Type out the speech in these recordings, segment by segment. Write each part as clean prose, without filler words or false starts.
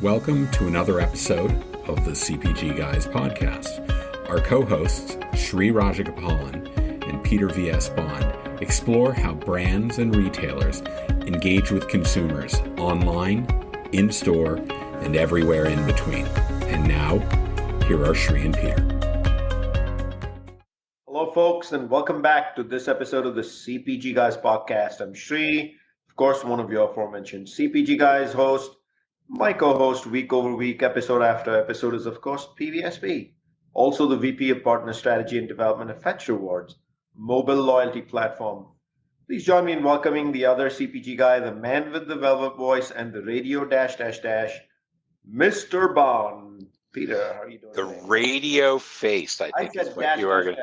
Welcome to another episode of the CPG Guys podcast. Our co-hosts, Sri Rajagopalan and Peter V.S. Bond, explore how brands and retailers engage with consumers online, in-store, and everywhere in between. And now, here are Sri and Peter. Hello, folks, and welcome back to this episode of the CPG Guys podcast. I'm Sri, of course, one of your aforementioned CPG Guys host. My co-host week over week, episode after episode is, of course, PVSB. Also the VP of Partner Strategy and Development at Fetch Rewards, mobile loyalty platform. Please join me in welcoming the other CPG guy, the man with the velvet voice and the radio dash, Mr. Bond. Peter, how are you doing The today? Radio face, I think is what you are going to...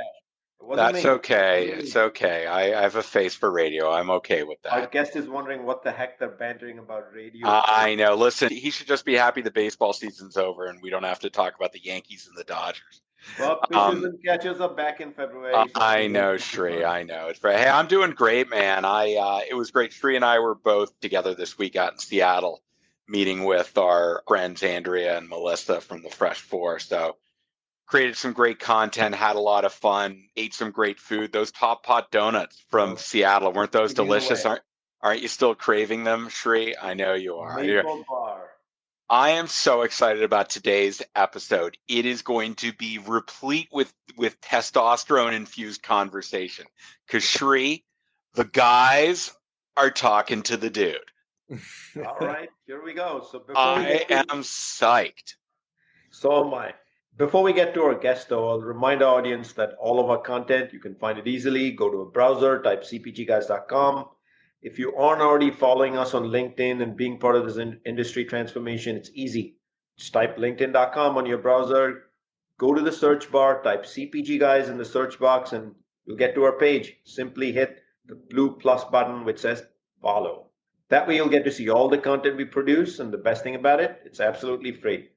That's okay. It's okay. I have a face for radio. I'm okay with that. Our guest is wondering what the heck they're bantering about radio. I know. Listen, he should just be happy the baseball season's over and we don't have to talk about the Yankees and the Dodgers. Well, pitchers and catchers are back in February. I know, Sri. I know. Hey, I'm doing great, man. It was great. Sri and I were both together this week out in Seattle, meeting with our friends Andrea and Melissa from the Fresh Four. So created some great content, had a lot of fun, ate some great food. Those Top Pot donuts from Seattle, weren't those delicious? Aren't you still craving them, Sri? I know you are. Maple bar. I am so excited about today's episode. It is going to be replete with testosterone-infused conversation. Because, Sri, the guys are talking to the dude. All right, here we go. So I am psyched. So am I. Before we get to our guest, though, I'll remind our audience that all of our content, you can find it easily. Go to a browser, type cpgguys.com. If you aren't already following us on LinkedIn and being part of this industry transformation, it's easy. Just type linkedin.com on your browser, go to the search bar, type CPG Guys in the search box, and you'll get to our page. Simply hit the blue plus button which says follow. That way you'll get to see all the content we produce, and the best thing about it, it's absolutely free.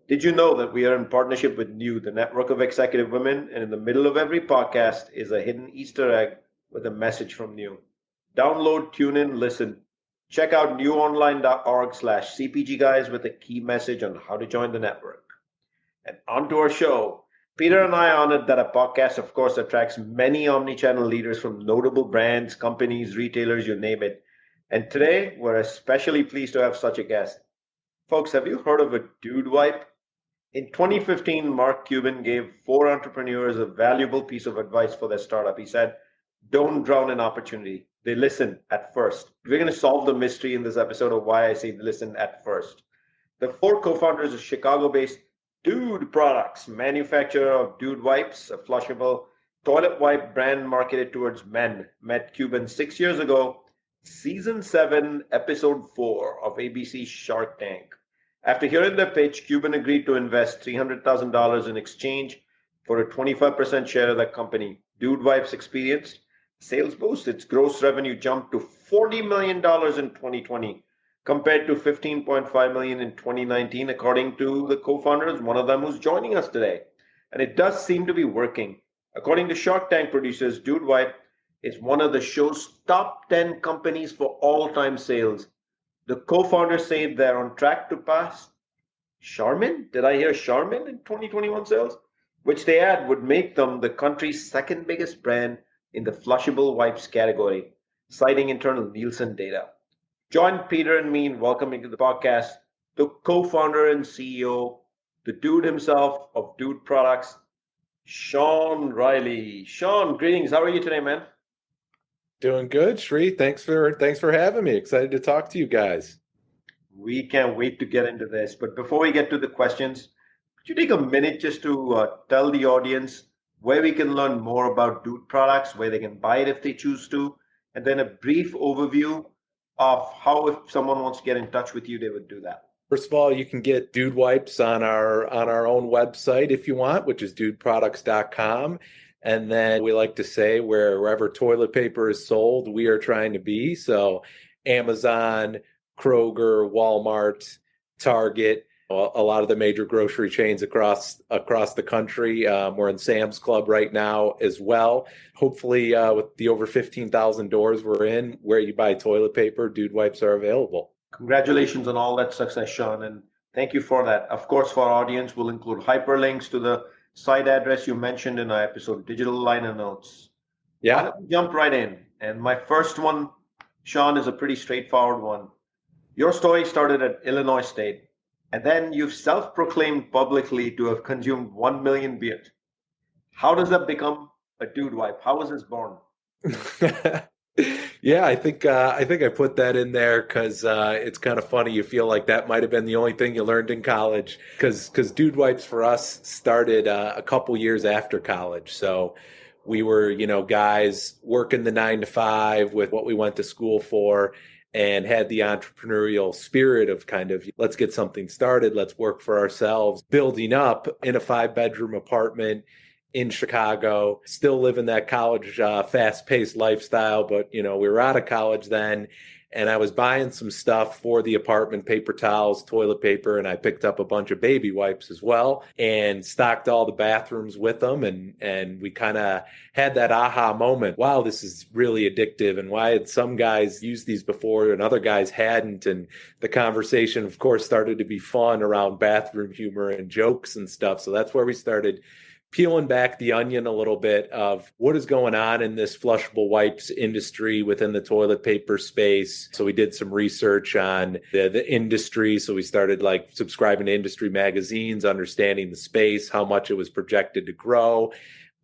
Did you know that we are in partnership with New, the network of executive women, and in the middle of every podcast is a hidden Easter egg with a message from New. Download, tune in, listen. Check out newonline.org/CPG Guys with a key message on how to join the network. And on to our show. Peter and I are honored that our podcast, of course, attracts many omnichannel leaders from notable brands, companies, retailers, you name it. And today, we're especially pleased to have such a guest. Folks, have you heard of a dude wipe? In 2015, Mark Cuban gave 4 entrepreneurs a valuable piece of advice for their startup. He said, don't drown in opportunity. They listen at first. We're going to solve the mystery in this episode of why I say listen at first. The 4 co-founders of Chicago-based Dude Products, manufacturer of Dude Wipes, a flushable toilet wipe brand marketed towards men, met Cuban 6 years ago, season 7, episode 4 of ABC's Shark Tank. After hearing their pitch, Cuban agreed to invest $300,000 in exchange for a 25% share of the company. Dude Wipes experienced sales boost. Its gross revenue jumped to $40 million in 2020 compared to $15.5 million in 2019, according to the co-founders, one of them who's joining us today. And it does seem to be working. According to Shark Tank producers, Dude Wipe is one of the show's top 10 companies for all-time sales. The co-founders say they're on track to pass Charmin. Did I hear Charmin in 2021 sales? Which they add would make them the country's second biggest brand in the flushable wipes category, citing internal Nielsen data. Join Peter and me in welcoming to the podcast the co-founder and CEO, the dude himself of Dude Products, Sean Riley. Sean, greetings. How are you today, man? Doing good, Sri. Thanks for having me. Excited to talk to you guys. We can't wait to get into this. But before we get to the questions, could you take a minute just to tell the audience where we can learn more about Dude Products, where they can buy it if they choose to, and then a brief overview of how, if someone wants to get in touch with you, they would do that. First of all, you can get Dude Wipes on our own website if you want, which is dudeproducts.com. And then we like to say wherever toilet paper is sold, we are trying to be. So Amazon, Kroger, Walmart, Target, a lot of the major grocery chains across the country. We're in Sam's Club right now as well. Hopefully, with the over 15,000 doors we're in, where you buy toilet paper, Dude Wipes are available. Congratulations on all that success, Sean. And Thank you for that. Of course, for our audience, we'll include hyperlinks to the site address you mentioned in our episode, digital liner notes. Why Yeah. don't we jump right in? And my first one, Sean, is a pretty straightforward one. Your story started at Illinois State, and then you've self-proclaimed publicly to have consumed 1 million beers. How does that become a dude wipe? How was this born? Yeah, I think I put that in there because it's kind of funny. You feel like that might have been the only thing you learned in college, because Dude Wipes for us started a couple years after college. So we were, guys working the 9 to 5 with what we went to school for, and had the entrepreneurial spirit of kind of, let's get something started, let's work for ourselves, building up in a 5-bedroom apartment in Chicago, still living that college fast-paced lifestyle. But, we were out of college then, and I was buying some stuff for the apartment, paper towels, toilet paper, and I picked up a bunch of baby wipes as well and stocked all the bathrooms with them. And we kind of had that aha moment. Wow, this is really addictive. And why had some guys used these before and other guys hadn't? And the conversation, of course, started to be fun around bathroom humor and jokes and stuff. So that's where we started peeling back the onion a little bit of what is going on in this flushable wipes industry within the toilet paper space. So we did some research on the industry. So we started like subscribing to industry magazines, understanding the space, how much it was projected to grow,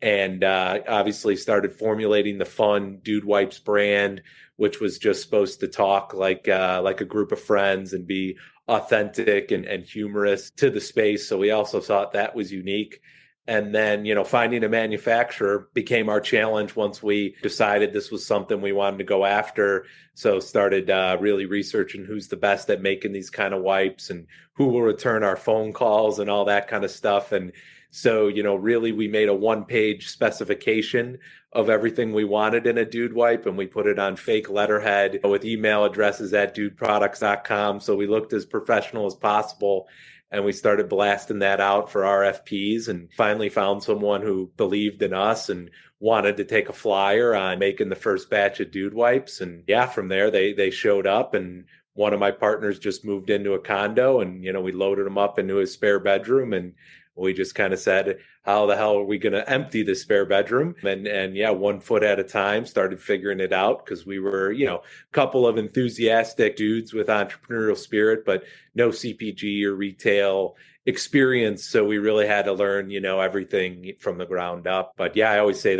and obviously started formulating the fun Dude Wipes brand, which was just supposed to talk like a group of friends and be authentic and humorous to the space. So we also thought that was unique. And then, finding a manufacturer became our challenge once we decided this was something we wanted to go after. So started really researching who's the best at making these kind of wipes and who will return our phone calls and all that kind of stuff. And so, really we made a 1-page specification of everything we wanted in a dude wipe, and we put it on fake letterhead with email addresses at dudeproducts.com. So we looked as professional as possible. And we started blasting that out for RFPs, and finally found someone who believed in us and wanted to take a flyer on making the first batch of Dude Wipes. And yeah, from there, they showed up, and one of my partners just moved into a condo, and, we loaded him up into his spare bedroom, and we just kind of said, how the hell are we going to empty this spare bedroom? And yeah, 1 foot at a time, started figuring it out, because we were, a couple of enthusiastic dudes with entrepreneurial spirit, but no CPG or retail experience. So we really had to learn, everything from the ground up. But yeah, I always say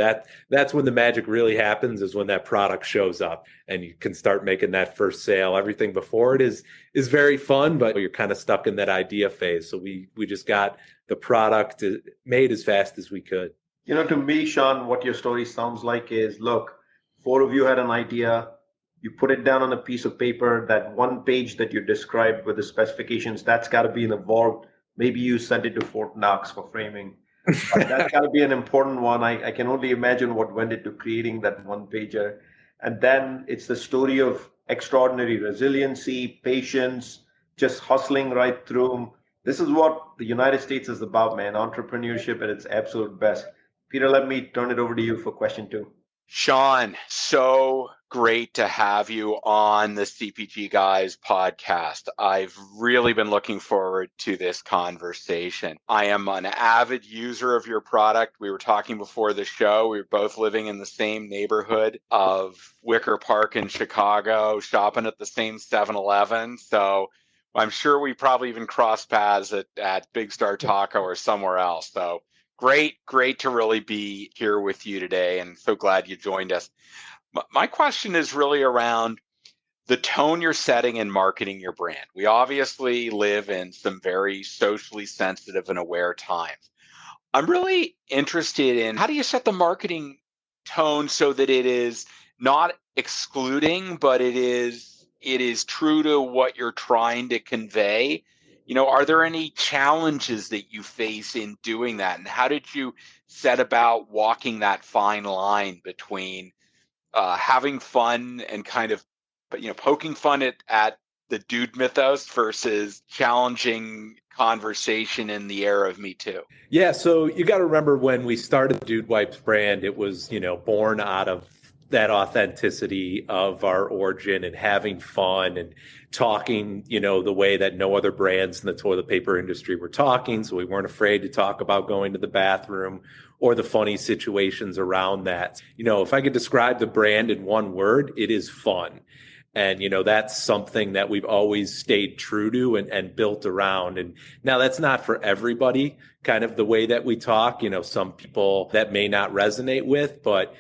that's when the magic really happens, is when that product shows up and you can start making that first sale. Everything before it is very fun, but you're kind of stuck in that idea phase. So we just got the product made as fast as we could. To me, Sean, what your story sounds like is, look, 4 of you had an idea. You put it down on a piece of paper. That 1 page that you described with the specifications, that's got to be in a vault. Maybe you sent it to Fort Knox for framing. That's got to be an important one. I can only imagine what went into creating that 1-pager. And then it's the story of extraordinary resiliency, patience, just hustling right through. This is what the United States is about, man. Entrepreneurship at its absolute best. Peter, let me turn it over to you for question 2. Sean, so great to have you on the CPG Guys podcast. I've really been looking forward to this conversation. I am an avid user of your product. We were talking before the show. We were both living in the same neighborhood of Wicker Park in Chicago, shopping at the same 7-Eleven. So I'm sure we probably even crossed paths at Big Star Taco or somewhere else. So great to really be here with you today, and so glad you joined us. My question is really around the tone you're setting in marketing your brand. We obviously live in some very socially sensitive and aware times. I'm really interested in, how do you set the marketing tone so that it is not excluding, but it is true to what you're trying to convey? Are there any challenges that you face in doing that? And how did you set about walking that fine line between having fun and kind of, poking fun at the dude mythos versus challenging conversation in the era of Me Too? Yeah, so you got to remember, when we started the Dude Wipes brand, it was, born out of that authenticity of our origin and having fun and talking, the way that no other brands in the toilet paper industry were talking. So we weren't afraid to talk about going to the bathroom or the funny situations around that. If I could describe the brand in one word, it is fun. And, that's something that we've always stayed true to and built around. And now that's not for everybody, kind of the way that we talk. Some people that may not resonate with, but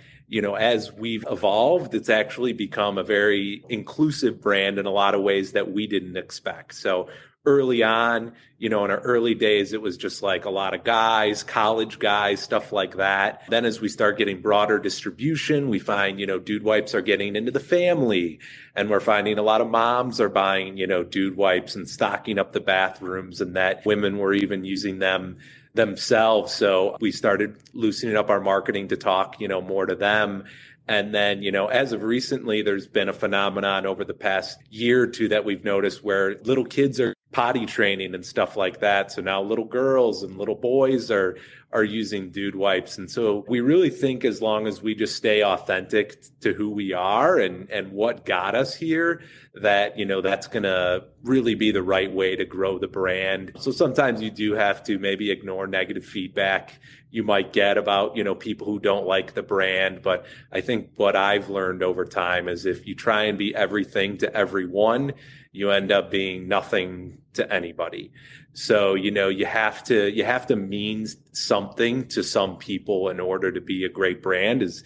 as we've evolved, it's actually become a very inclusive brand in a lot of ways that we didn't expect. So early on, in our early days, it was just like a lot of guys, college guys, stuff like that. Then as we start getting broader distribution, we find, dude wipes are getting into the family, and we're finding a lot of moms are buying, dude wipes and stocking up the bathrooms, and that women were even using them themselves. So we started loosening up our marketing to talk, more to them. And then, as of recently, there's been a phenomenon over the past year or two that we've noticed where little kids are potty training and stuff like that. So now little girls and little boys are using dude wipes. And so we really think as long as we just stay authentic to who we are and what got us here, that, that's going to really be the right way to grow the brand. So sometimes you do have to maybe ignore negative feedback you might get about, people who don't like the brand. But I think what I've learned over time is if you try and be everything to everyone, you end up being nothing to anybody. So, you have to mean something to some people in order to be a great brand is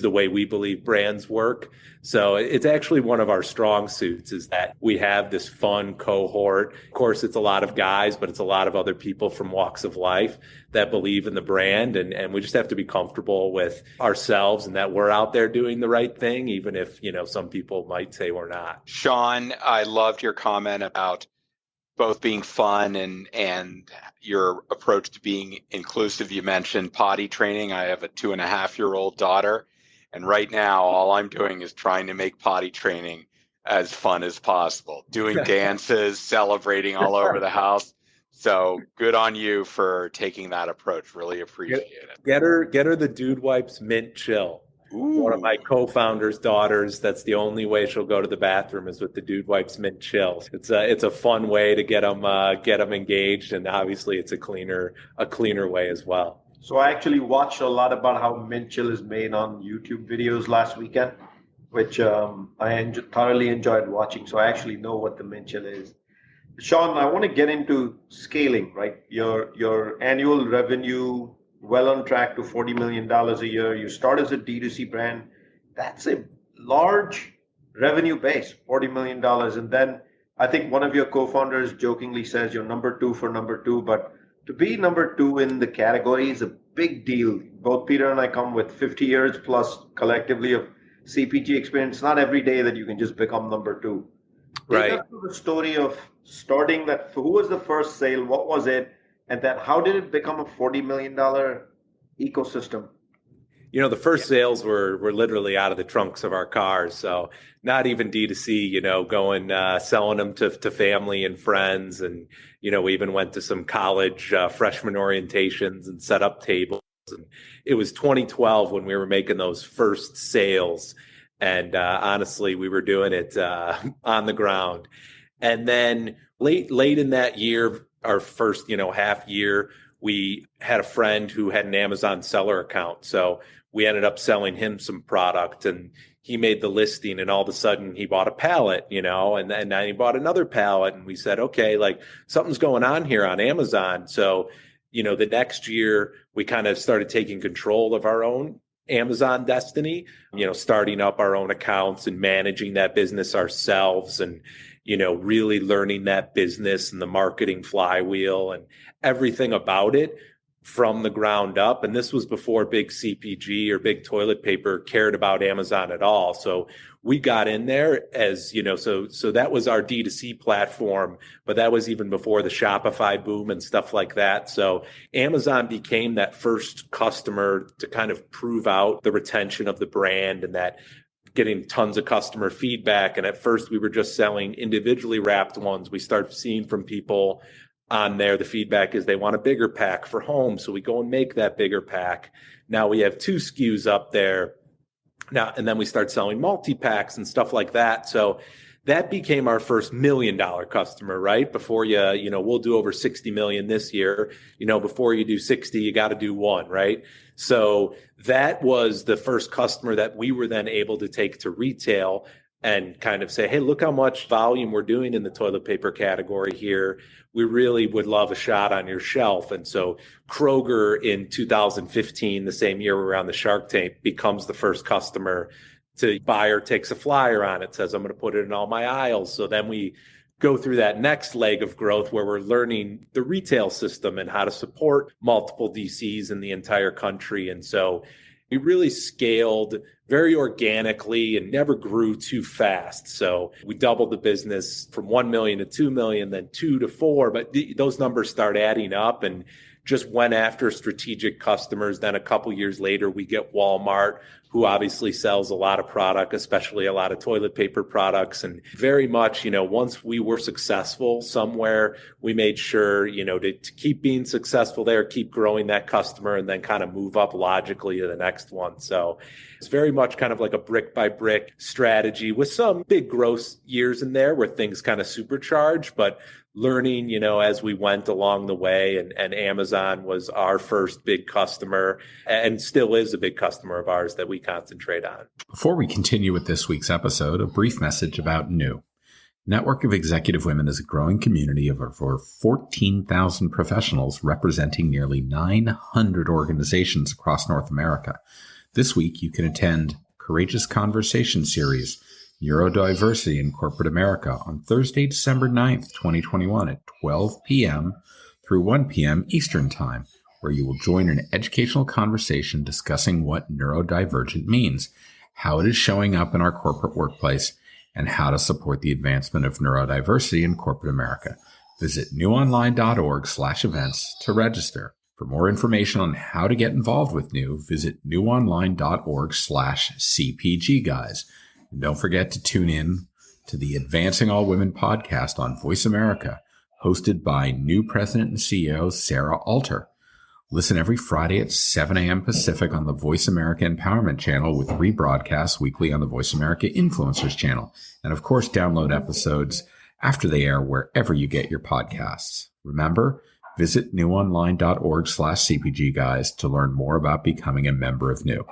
the way we believe brands work. So it's actually one of our strong suits is that we have this fun cohort. Of course, it's a lot of guys, but it's a lot of other people from walks of life that believe in the brand. And we just have to be comfortable with ourselves and that we're out there doing the right thing, even if, some people might say we're not. Sean, I loved your comment about both being fun and your approach to being inclusive. You mentioned potty training. I have a 2.5-year-old daughter. And right now, all I'm doing is trying to make potty training as fun as possible, doing dances, celebrating all over the house. So good on you for taking that approach. Really appreciate it. Get her the Dude Wipes Mint Chill. Ooh. One of my co-founders' daughters, that's the only way she'll go to the bathroom is with the Dude Wipes Mint Chill. It's a fun way to get them engaged, and obviously it's a cleaner way as well. So I actually watched a lot about how mint chill is made on YouTube videos last weekend, which I thoroughly enjoyed watching. So I actually know what the mint chill is. Sean, I want to get into scaling, right? Your annual revenue, well on track to $40 million a year. You start as a D2C brand. That's a large revenue base, $40 million. And then I think one of your co-founders jokingly says you're number 2 for number 2, but to be number 2 in the category is a big deal. Both Peter and I come with 50 years plus collectively of CPG experience. Not every day that you can just become number 2. Right. Take us through the story of starting that. Who was the first sale? What was it? And then how did it become a $40 million ecosystem? The first sales were literally out of the trunks of our cars. So not even D2C, going, selling them to family and friends. And, we even went to some college freshman orientations and set up tables. And it was 2012 when we were making those first sales. And honestly, we were doing it on the ground. And then late in that year, our first, half year, we had a friend who had an Amazon seller account. So we ended up selling him some product, and he made the listing, and all of a sudden he bought a pallet, and then he bought another pallet, and we said, okay, like something's going on here on Amazon. So, the next year we kind of started taking control of our own Amazon destiny, starting up our own accounts and managing that business ourselves, and really learning that business and the marketing flywheel and everything about it from the ground up. And this was before big CPG or big toilet paper cared about Amazon at all. So we got in there as, so that was our D2C platform, but that was even before the Shopify boom and stuff like that. So Amazon became that first customer to kind of prove out the retention of the brand and that getting tons of customer feedback. And at first we were just selling individually wrapped ones. We started seeing from people on there, the feedback is they want a bigger pack for home. So we go and make that bigger pack. Now we have 2 SKUs up there. Now, and then we start selling multi-packs and stuff like that. So that became our first $1 million customer, right? Before we'll do over 60 million this year. Before you do 60, you got to do one, right? So that was the first customer that we were then able to take to retail and kind of say, hey, look how much volume we're doing in the toilet paper category here. We really would love a shot on your shelf. And so Kroger in 2015, the same year we were on the Shark Tank, becomes the first customer. The buyer takes a flyer on it, says, I'm going to put it in all my aisles. So then we go through that next leg of growth where we're learning the retail system and how to support multiple DCs in the entire country. And so we really scaled very organically and never grew too fast. So we doubled the business from 1 million to 2 million, then 2 to 4, but those numbers start adding up and just went after strategic customers. Then a couple years later, we get Walmart, who obviously sells a lot of product, especially a lot of toilet paper products. And very much, once we were successful somewhere, we made sure, to keep being successful there, keep growing that customer, and then kind of move up logically to the next one. So it's very much kind of like a brick by brick strategy with some big growth years in there where things kind of supercharge, but learning, as we went along the way, and Amazon was our first big customer and still is a big customer of ours that we concentrate on. Before we continue with this week's episode, a brief message about New. Network of Executive Women is a growing community of over 14,000 professionals representing nearly 900 organizations across North America. This week, you can attend Courageous Conversation Series, Neurodiversity in Corporate America on Thursday, December 9th, 2021 at 12 p.m. through 1 p.m. Eastern Time, where you will join an educational conversation discussing what neurodivergent means, how it is showing up in our corporate workplace, and how to support the advancement of neurodiversity in corporate America. Visit newonline.org/events to register. For more information on how to get involved with New, visit newonline.org/CPGguys. And don't forget to tune in to the Advancing All Women podcast on Voice America, hosted by new President and CEO Sarah Alter. Listen every Friday at 7 a.m. Pacific on the Voice America Empowerment Channel with rebroadcasts weekly on the Voice America Influencers Channel. And of course, download episodes after they air wherever you get your podcasts. Remember, visit newonline.org/CPGguys to learn more about becoming a member of New.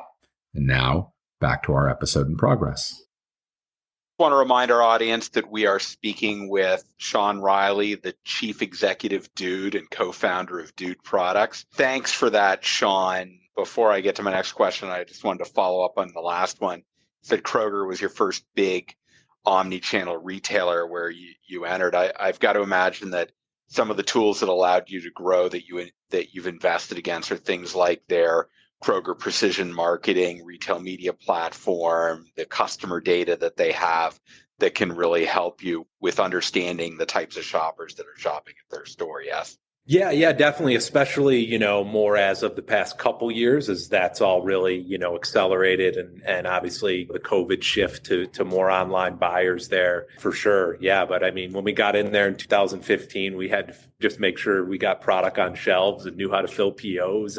And now, back to our episode in progress. I want to remind our audience that we are speaking with Sean Riley, the Chief Executive Dude and co-founder of Dude Products. Thanks for that, Sean. Before I get to my next question, I just wanted to follow up on the last one. You said Kroger was your first big omni-channel retailer where you entered. I've got to imagine that some of the tools that allowed you to grow that you've invested against are things like their Kroger Precision Marketing, retail media platform, the customer data that they have that can really help you with understanding the types of shoppers that are shopping at their store, yes? Yeah, definitely. Especially, more as of the past couple years, as that's all really, accelerated and obviously the COVID shift to more online buyers there for sure. Yeah. But I mean, when we got in there in 2015, we had to just make sure we got product on shelves and knew how to fill POs.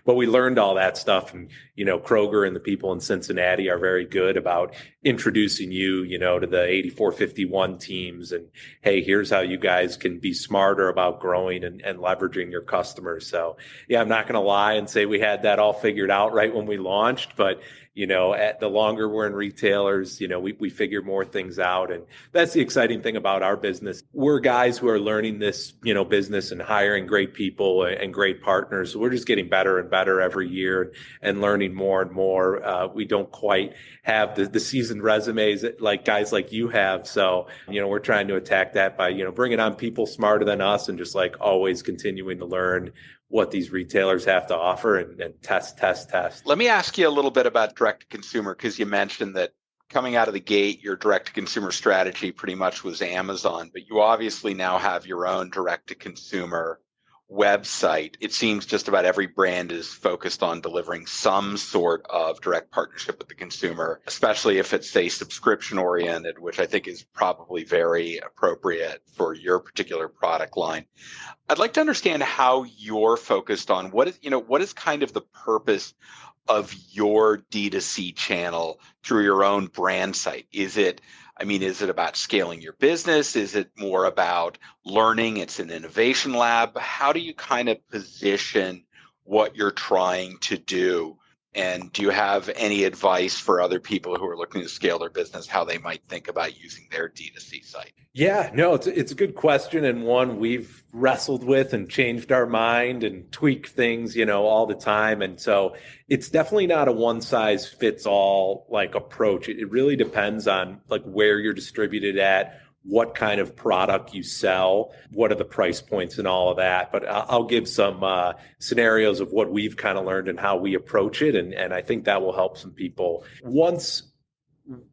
But we learned all that stuff. And, Kroger and the people in Cincinnati are very good about introducing you, to the 8451 teams. And hey, here's how you guys can be smarter about growing and leveraging your customers. So yeah, I'm not going to lie and say we had that all figured out right when we launched, but at the longer we're in retailers, we figure more things out. And that's the exciting thing about our business. We're guys who are learning this, business and hiring great people and great partners. So we're just getting better and better every year and learning more and more. We don't quite have the seasoned resumes like guys like you have. So, we're trying to attack that by, bringing on people smarter than us and just like always continuing to learn what these retailers have to offer and test. Let me ask you a little bit about direct-to-consumer, because you mentioned that coming out of the gate, your direct-to-consumer strategy pretty much was Amazon, but you obviously now have your own direct-to-consumer website. It seems just about every brand is focused on delivering some sort of direct partnership with the consumer, especially if it's, say, subscription-oriented, which I think is probably very appropriate for your particular product line. I'd like to understand how you're focused on what is kind of the purpose of your D2C channel through your own brand site? Is it about scaling your business? Is it more about learning? It's an innovation lab. How do you kind of position what you're trying to do? And do you have any advice for other people who are looking to scale their business, how they might think about using their D2C site? Yeah, no, it's a good question, and one we've wrestled with and changed our mind and tweaked things, all the time. And so it's definitely not a one size fits all like approach. It really depends on like where you're distributed at, what kind of product you sell, what are the price points and all of that. But I'll give some scenarios of what we've kind of learned and how we approach it. And I think that will help some people. Once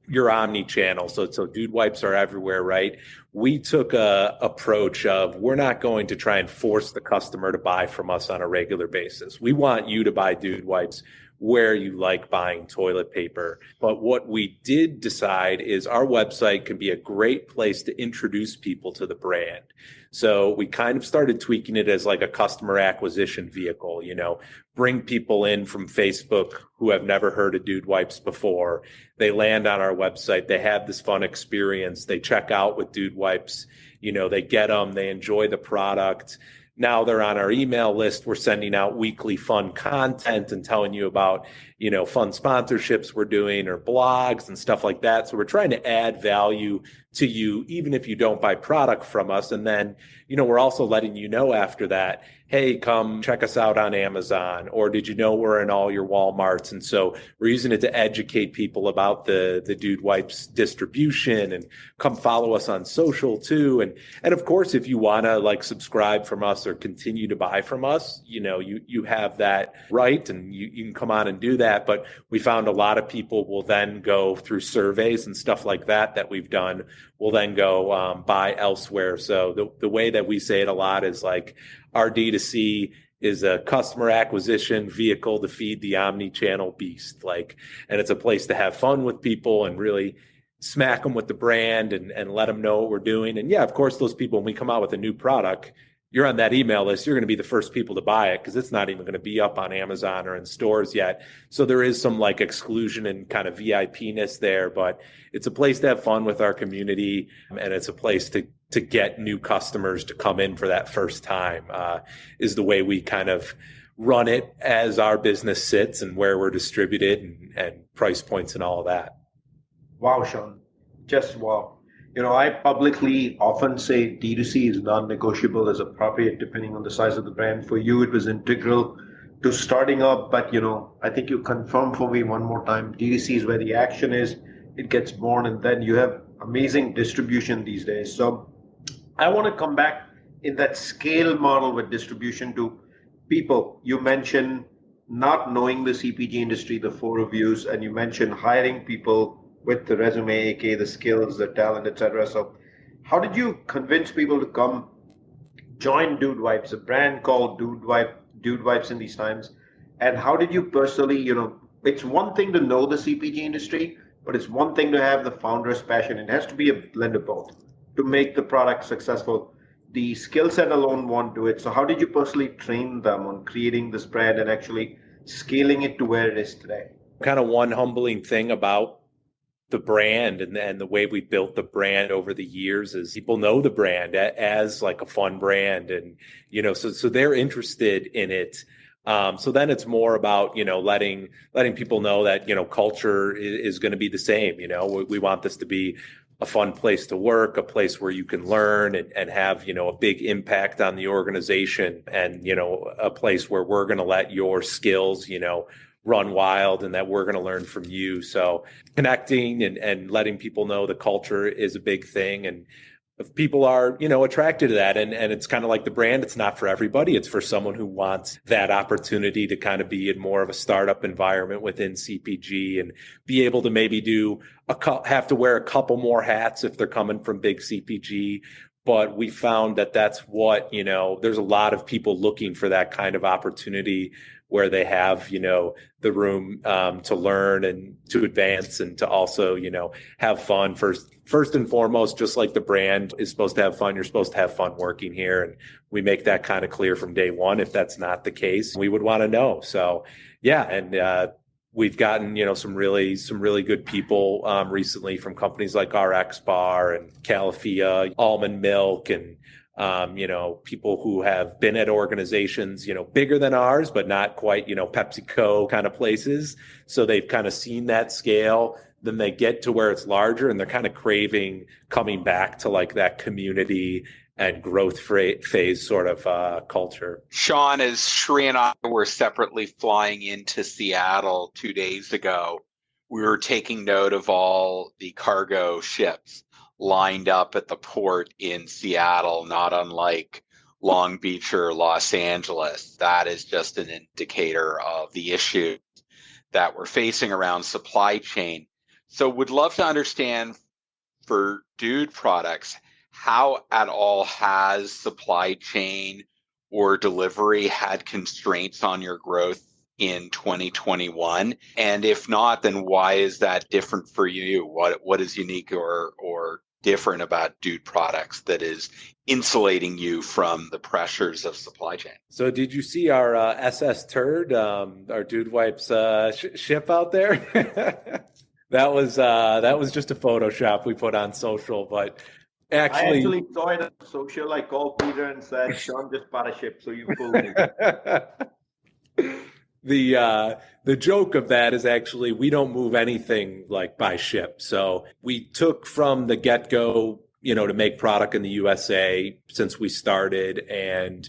you're omni-channel, so dude wipes are everywhere, right? We took a approach of we're not going to try and force the customer to buy from us on a regular basis. We want you to buy dude wipes where you like buying toilet paper. But what we did decide is our website can be a great place to introduce people to the brand. So we kind of started tweaking it as like a customer acquisition vehicle, bring people in from Facebook who have never heard of dude wipes before. They land on our website. They have this fun experience. They check out with dude wipes. They get them. They enjoy the product. Now they're on our email list. We're sending out weekly fun content and telling you about, fun sponsorships we're doing or blogs and stuff like that. So we're trying to add value to you, even if you don't buy product from us. And then, we're also letting you know after that, hey, come check us out on Amazon, or did you know we're in all your Walmarts? And so we're using it to educate people about the Dude Wipes distribution, and come follow us on social too. And of course, if you want to like subscribe from us or continue to buy from us, you have that right, and you can come on and do that. But we found a lot of people will then go through surveys and stuff like that we've done, will then go buy elsewhere. So the way that we say it a lot is like, our D2C is a customer acquisition vehicle to feed the omni-channel beast. And it's a place to have fun with people and really smack them with the brand and let them know what we're doing. And yeah, of course, those people, when we come out with a new product, you're on that email list, you're going to be the first people to buy it because it's not even going to be up on Amazon or in stores yet. So there is some like exclusion and kind of VIP-ness there, but it's a place to have fun with our community, and it's a place to get new customers to come in for that first time, is the way we kind of run it as our business sits and where we're distributed and price points and all of that. Wow, Sean, just wow. I publicly often say D2C is non-negotiable as appropriate depending on the size of the brand. For you, it was integral to starting up, but I think you confirmed for me one more time, D2C is where the action is, it gets born, and then you have amazing distribution these days. So I want to come back in that scale model with distribution to people. You mentioned not knowing the CPG industry, the 4 reviews, and you mentioned hiring people with the resume, aka the skills, the talent, etc. So how did you convince people to come join Dude Wipes, a brand called Dude Wipes in these times? And how did you personally, it's one thing to know the CPG industry, but it's one thing to have the founder's passion. It has to be a blend of both to make the product successful. The skill set alone won't do it. So how did you personally train them on creating this brand and actually scaling it to where it is today? Kind of one humbling thing about the brand and the way we built the brand over the years is people know the brand as like a fun brand, and so they're interested in it. So then it's more about letting people know that culture is going to be the same. We want this to be a fun place to work, a place where you can learn and have a big impact on the organization, and a place where we're going to let your skills run wild and that we're going to learn from you. So connecting and letting people know the culture is a big thing. And if people are, attracted to that, and it's kind of like the brand, it's not for everybody. It's for someone who wants that opportunity to kind of be in more of a startup environment within CPG and be able to maybe have to wear a couple more hats if they're coming from big CPG. But we found that that's what, there's a lot of people looking for that kind of opportunity where they have, the room to learn and to advance and to also, have fun first and foremost. Just like the brand is supposed to have fun, you're supposed to have fun working here. And we make that kind of clear from day one. If that's not the case, we would want to know. So yeah. And we've gotten, some really good people recently from companies like RX Bar and Califia, Almond Milk, and people who have been at organizations, bigger than ours, but not quite, PepsiCo kind of places. So they've kind of seen that scale. Then they get to where it's larger and they're kind of craving coming back to like that community and growth phase sort of culture. Sean, as Shri and I were separately flying into Seattle 2 days ago, we were taking note of all the cargo ships lined up at the port in Seattle, not unlike Long Beach or Los Angeles. That is just an indicator of the issue that we're facing around supply chain. So would love to understand for Dude Products, how at all has supply chain or delivery had constraints on your growth in 2021? And if not, then why is that different for you? What is unique or different about Dude Products that is insulating you from the pressures of supply chain? So did you see our SS Turd, our Dude Wipes ship out there? That was just a Photoshop we put on social, but I actually saw it on social. I called Peter and said, Sean just bought a ship, so you fooled me. The joke of that is actually we don't move anything like by ship. So we took from the get-go, to make product in the USA since we started, and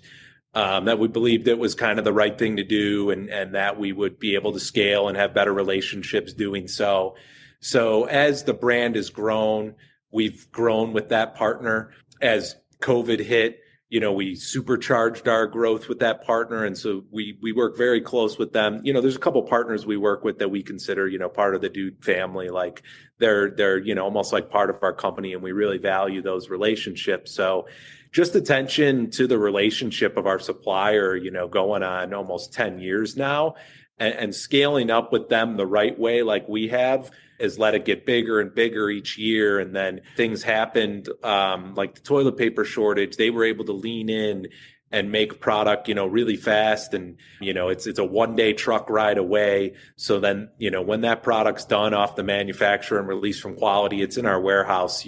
that we believed it was kind of the right thing to do, and that we would be able to scale and have better relationships doing so. So as the brand has grown, we've grown with that partner. As COVID hit, we supercharged our growth with that partner. And so we work very close with them. There's a couple partners we work with that we consider, part of the Dude family. Like they're almost like part of our company, and we really value those relationships. So just attention to the relationship of our supplier, going on almost 10 years now, and scaling up with them the right way, like we have, is let it get bigger and bigger each year. And then things happened, like the toilet paper shortage. They were able to lean in and make product, really fast. And, it's a 1-day truck ride away. So then, when that product's done off the manufacturer and released from quality, it's in our warehouse,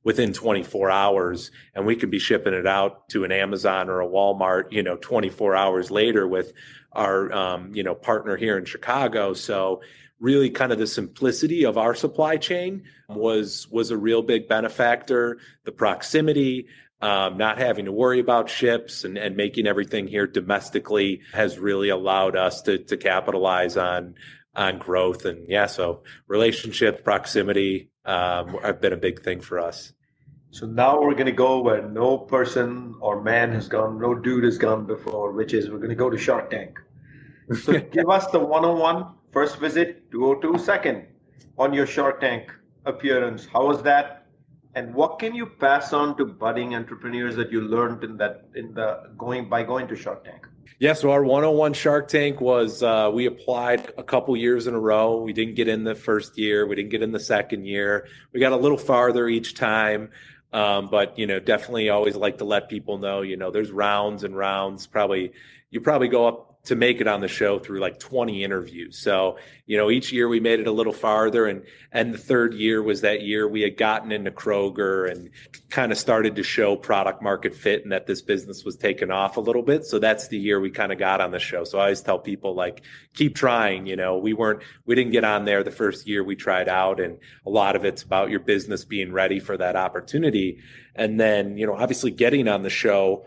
within 24 hours. And we could be shipping it out to an Amazon or a Walmart, 24 hours later with our, partner here in Chicago. So really kind of the simplicity of our supply chain was a real big benefactor. The proximity, not having to worry about ships and making everything here domestically has really allowed us to capitalize on growth. And so relationships, proximity have been a big thing for us. So now we're going to go where no person or man has gone, no dude has gone before, which is we're going to go to Shark Tank. So give us the 101 first visit, 202 second on your Shark Tank appearance. How was that? And what can you pass on to budding entrepreneurs that you learned by going to Shark Tank? Yeah, so our 101 Shark Tank was we applied a couple years in a row. We didn't get in the first year. We didn't get in the second year. We got a little farther each time. But, definitely always like to let people know, there's rounds and rounds. You probably go up to make it on the show through like 20 interviews. So, each year we made it a little farther, and the third year was that year we had gotten into Kroger and kind of started to show product market fit and that this business was taking off a little bit. So that's the year we kind of got on the show. So I always tell people, like, keep trying. We didn't get on there the first year we tried out, and a lot of it's about your business being ready for that opportunity. And then, obviously getting on the show,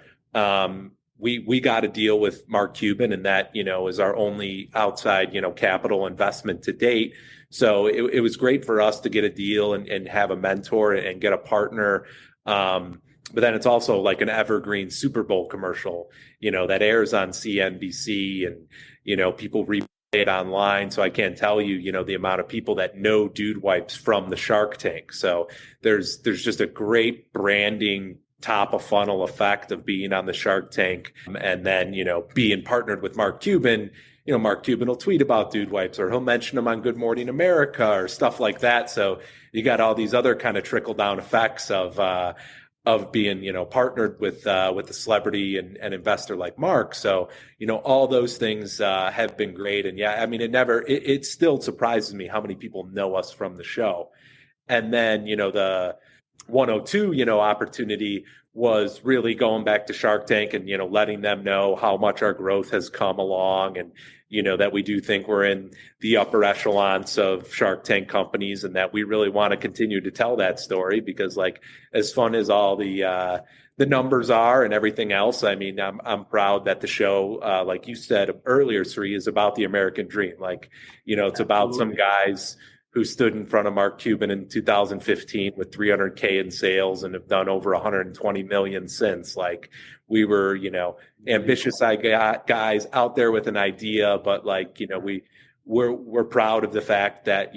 we got a deal with Mark Cuban, and that, is our only outside, capital investment to date. So it was great for us to get a deal and have a mentor and get a partner. But then it's also like an evergreen Super Bowl commercial, that airs on CNBC, and, people replay it online. So I can't tell you, the amount of people that know Dude Wipes from the Shark Tank. So there's just a great branding top of funnel effect of being on the Shark Tank, and then, being partnered with Mark Cuban. Mark Cuban will tweet about Dude Wipes, or he'll mention them on Good Morning America or stuff like that. So you got all these other kind of trickle down effects of of being, partnered with a celebrity and investor like Mark. So, all those things have been great. And yeah, I mean, it still surprises me how many people know us from the show. And then, the 102, opportunity was really going back to Shark Tank and, letting them know how much our growth has come along and, that we do think we're in the upper echelons of Shark Tank companies and that we really want to continue to tell that story because like as fun as all the numbers are and everything else, I mean, I'm proud that the show, like you said earlier, Sri, is about the American dream. Like, it's about some guys who stood in front of Mark Cuban in 2015 with 300K in sales and have done over 120 million since. Like we were, ambitious guys out there with an idea, but like, we're proud of the fact that,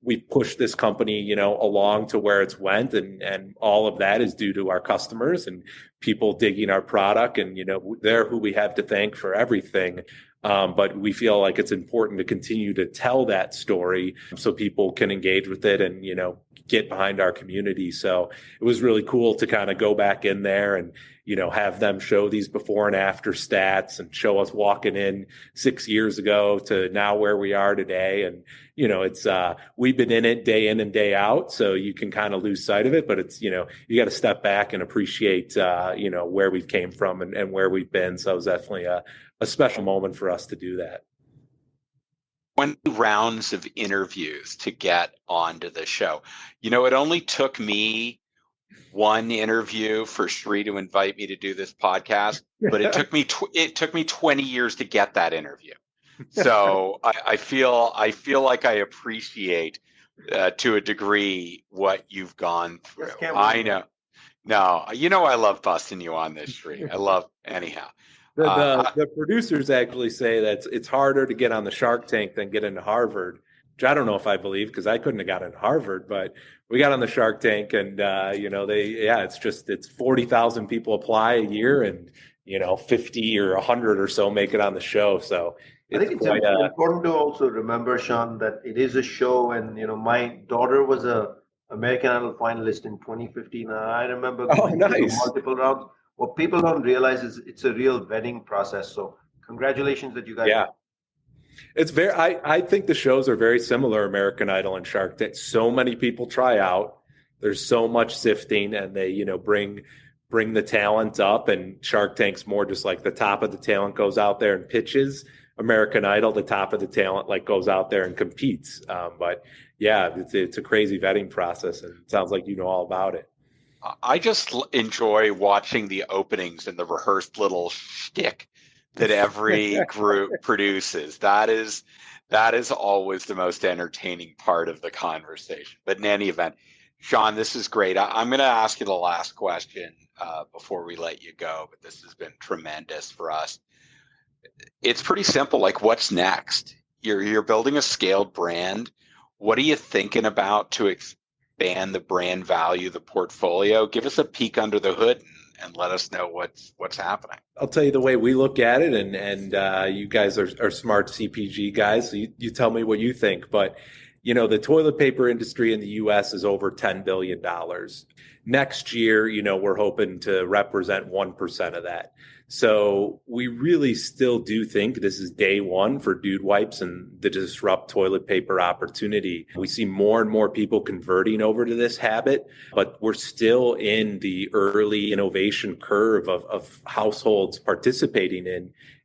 we pushed this company, along to where it's went. And all of that is due to our customers and people digging our product. And, they're who we have to thank for everything. But we feel like it's important to continue to tell that story so people can engage with it and, get behind our community. So it was really cool to kind of go back in there and, have them show these before and after stats and show us walking in 6 years ago to now where we are today. And, it's, we've been in it day in and day out. So you can kind of lose sight of it, but it's, you got to step back and appreciate, where we've came from and where we've been. So it was definitely a special moment for us to do that. 20 rounds of interviews to get onto the show. It only took me one interview for Sri to invite me to do this podcast, but it took me 20 years to get that interview. So I feel like I appreciate to a degree what you've gone through. I know. No, I love busting you on this, Sri. I love anyhow. The producers actually say that it's harder to get on the Shark Tank than get into Harvard, which I don't know if I believe because I couldn't have got into Harvard, but we got on the Shark Tank and, it's 40,000 people apply a year and, 50 or 100 or so make it on the show. So I think it's important to also remember, Sean, that it is a show and, my daughter was a American Idol finalist in 2015. And I remember going through multiple rounds. What people don't realize is it's a real vetting process. So congratulations that you guys. Yeah. It's I think the shows are very similar, American Idol and Shark Tank. So many people try out. There's so much sifting and they, bring the talent up and Shark Tank's more just like the top of the talent goes out there and pitches. American Idol, the top of the talent like goes out there and competes. But yeah, it's a crazy vetting process and it sounds like you know all about it. I just enjoy watching the openings and the rehearsed little shtick that every group produces. That is always the most entertaining part of the conversation. But in any event, Sean, this is great. I'm going to ask you the last question before we let you go, but this has been tremendous for us. It's pretty simple. Like, what's next? You're building a scaled brand. What are you thinking about to expand the brand value, the portfolio? Give us a peek under the hood and let us know what's happening. I'll tell you the way we look at it, and you guys are smart CPG guys, so you tell me what you think. But the toilet paper industry in the U.S. is over $10 billion. Next year, we're hoping to represent 1% of that. So we really still do think this is day one for Dude Wipes and the disrupt toilet paper opportunity. We see more and more people converting over to this habit, but we're still in the early innovation curve of households participating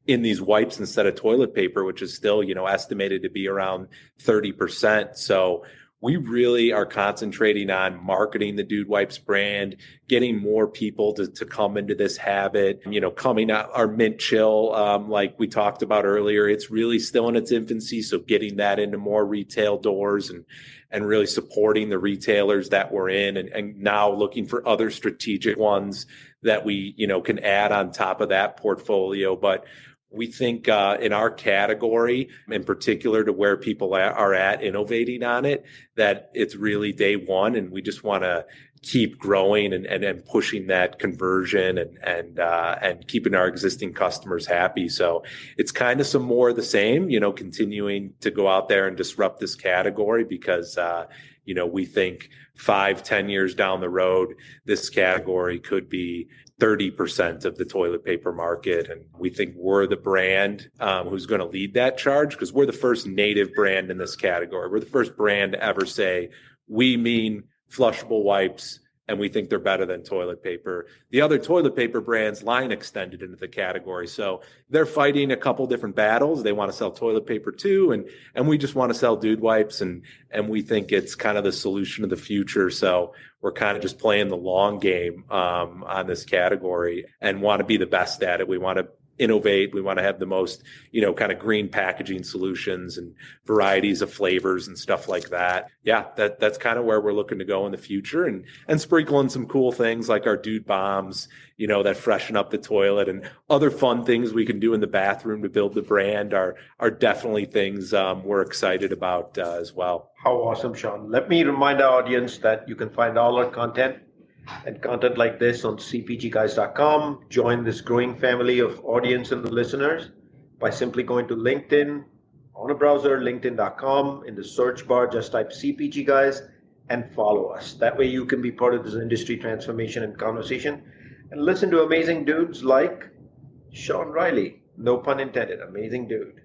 in these wipes instead of toilet paper, which is still, estimated to be around 30%. So we really are concentrating on marketing the Dude Wipes brand, getting more people to come into this habit, coming out our mint chill, like we talked about earlier, it's really still in its infancy. So getting that into more retail doors and really supporting the retailers that we're in and now looking for other strategic ones that we, can add on top of that portfolio. But we think in our category, in particular to where people are at innovating on it, that it's really day one. And we just want to keep growing and pushing that conversion and keeping our existing customers happy. So it's kind of some more of the same, continuing to go out there and disrupt this category because, we think 5-10 years down the road, this category could be 30% of the toilet paper market. And we think we're the brand who's going to lead that charge because we're the first native brand in this category. We're the first brand to ever say, we mean flushable wipes, and we think they're better than toilet paper. The other toilet paper brands line extended into the category. So they're fighting a couple different battles. They want to sell toilet paper too, and we just want to sell dude wipes, and we think it's kind of the solution of the future. So we're kind of just playing the long game on this category and want to be the best at it. We want to innovate. We want to have the most, kind of green packaging solutions and varieties of flavors and stuff like that. Yeah, that's kind of where we're looking to go in the future, and sprinkle in some cool things like our dude bombs, that freshen up the toilet, and other fun things we can do in the bathroom to build the brand are definitely things we're excited about as well. How awesome, Sean. Let me remind our audience that you can find all our content and content like this on cpgguys.com. Join this growing family of audience and listeners by simply going to LinkedIn on a browser, linkedin.com. In the search bar, just type CPG Guys and follow us. That way you can be part of this industry transformation and conversation and listen to amazing dudes like Sean Riley. No pun intended, amazing dude.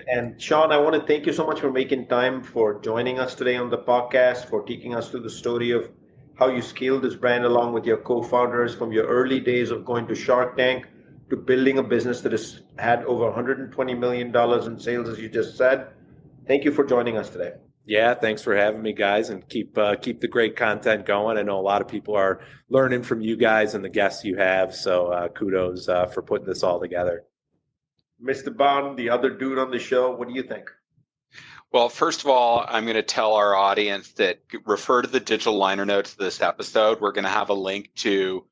And Sean, I want to thank you so much for making time for joining us today on the podcast, for taking us through the story of how you scaled this brand along with your co-founders from your early days of going to Shark Tank to building a business that has had over $120 million in sales, as you just said. Thank you for joining us today. Yeah, thanks for having me, guys, and keep the great content going. I know a lot of people are learning from you guys and the guests you have, so kudos for putting this all together. Mr. Bond, the other dude on the show, what do you think? Well, first of all, I'm going to tell our audience that refer to the digital liner notes of this episode. We're going to have a link to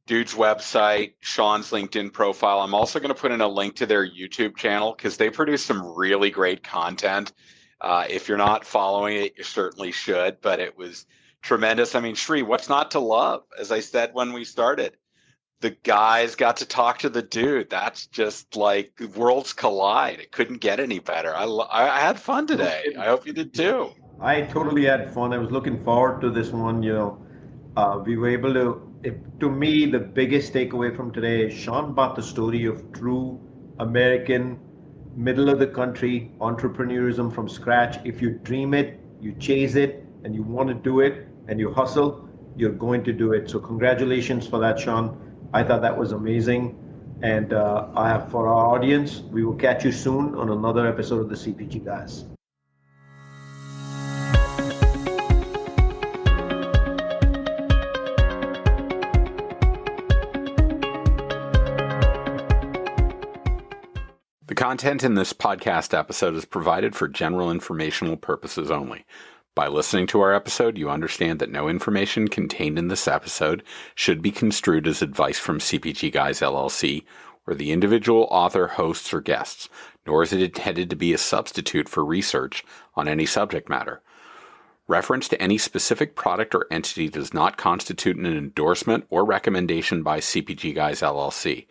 Dude's website, Sean's LinkedIn profile. I'm also going to put in a link to their YouTube channel because they produce some really great content. If you're not following it, you certainly should, but it was tremendous. I mean, Shri, what's not to love? As I said when we started, the guys got to talk to the dude. That's just like worlds collide. It couldn't get any better. I had fun today. I hope you did too. I totally had fun. I was looking forward to this one. We were able to me, the biggest takeaway from today is Sean bought the story of true American, middle of the country entrepreneurism from scratch. If you dream it, you chase it, and you want to do it, and you hustle, you're going to do it. So congratulations for that, Sean. I thought that was amazing. And for our audience, we will catch you soon on another episode of the CPG Guys. The content in this podcast episode is provided for general informational purposes only. By listening to our episode, you understand that no information contained in this episode should be construed as advice from CPG Guys LLC or the individual author, hosts, or guests, nor is it intended to be a substitute for research on any subject matter. Reference to any specific product or entity does not constitute an endorsement or recommendation by CPG Guys LLC.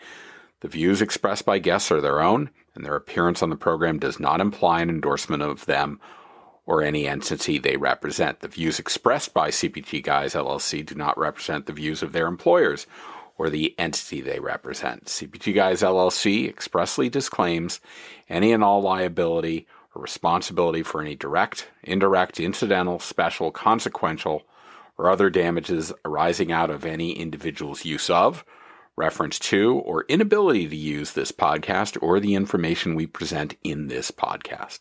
The views expressed by guests are their own, and their appearance on the program does not imply an endorsement of them or any entity they represent. The views expressed by CPG Guys LLC do not represent the views of their employers or the entity they represent. CPG Guys LLC expressly disclaims any and all liability or responsibility for any direct, indirect, incidental, special, consequential, or other damages arising out of any individual's use of, reference to, or inability to use this podcast or the information we present in this podcast.